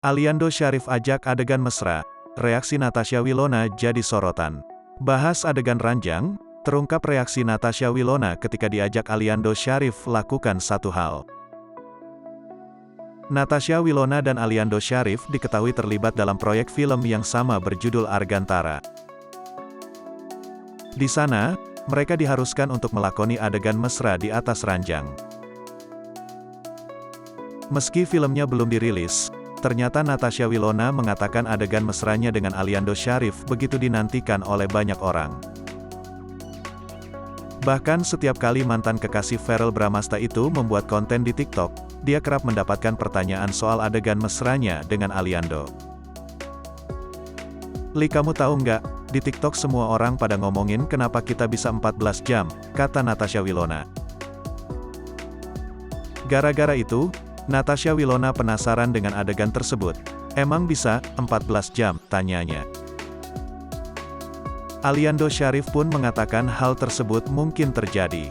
Aliando Syarif ajak adegan mesra, reaksi Natasha Wilona jadi sorotan. Bahas adegan ranjang, terungkap reaksi Natasha Wilona ketika diajak Aliando Syarif lakukan satu hal. Natasha Wilona dan Aliando Syarif diketahui terlibat dalam proyek film yang sama berjudul Argantara. Di sana, mereka diharuskan untuk melakoni adegan mesra di atas ranjang. Meski filmnya belum dirilis, ternyata Natasha Wilona mengatakan adegan mesranya dengan Aliando Syarif begitu dinantikan oleh banyak orang. Bahkan setiap kali mantan kekasih Verrell Bramasta itu membuat konten di TikTok, dia kerap mendapatkan pertanyaan soal adegan mesranya dengan Aliando. "Li, kamu tahu nggak, di TikTok semua orang pada ngomongin kenapa kita bisa 14 jam, kata Natasha Wilona. Gara-gara itu, Natasha Wilona penasaran dengan adegan tersebut. "Emang bisa, 14 jam?" tanyanya. Aliando Syarif pun mengatakan hal tersebut mungkin terjadi.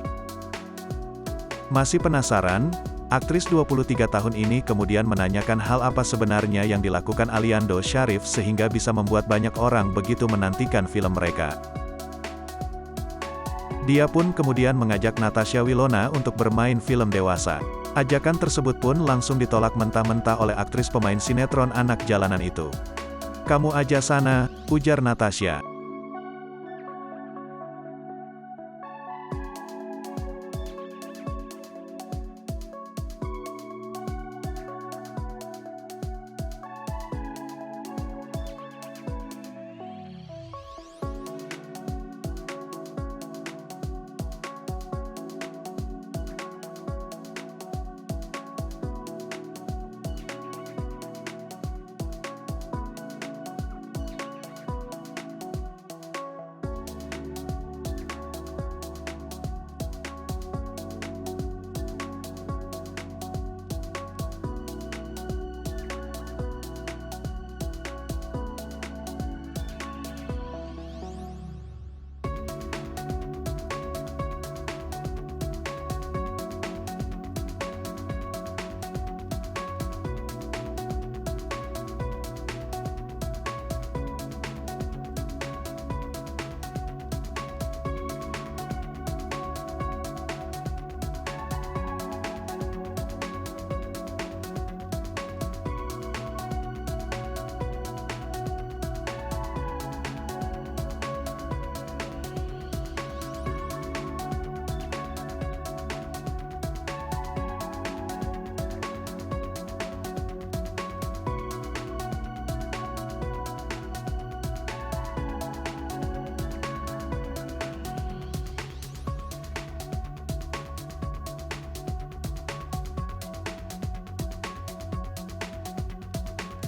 Masih penasaran? Aktris 23 tahun ini kemudian menanyakan hal apa sebenarnya yang dilakukan Aliando Syarif sehingga bisa membuat banyak orang begitu menantikan film mereka. Dia pun kemudian mengajak Natasha Wilona untuk bermain film dewasa. Ajakan tersebut pun langsung ditolak mentah-mentah oleh aktris pemain sinetron anak jalanan itu. "Kamu aja sana," ujar Natasha.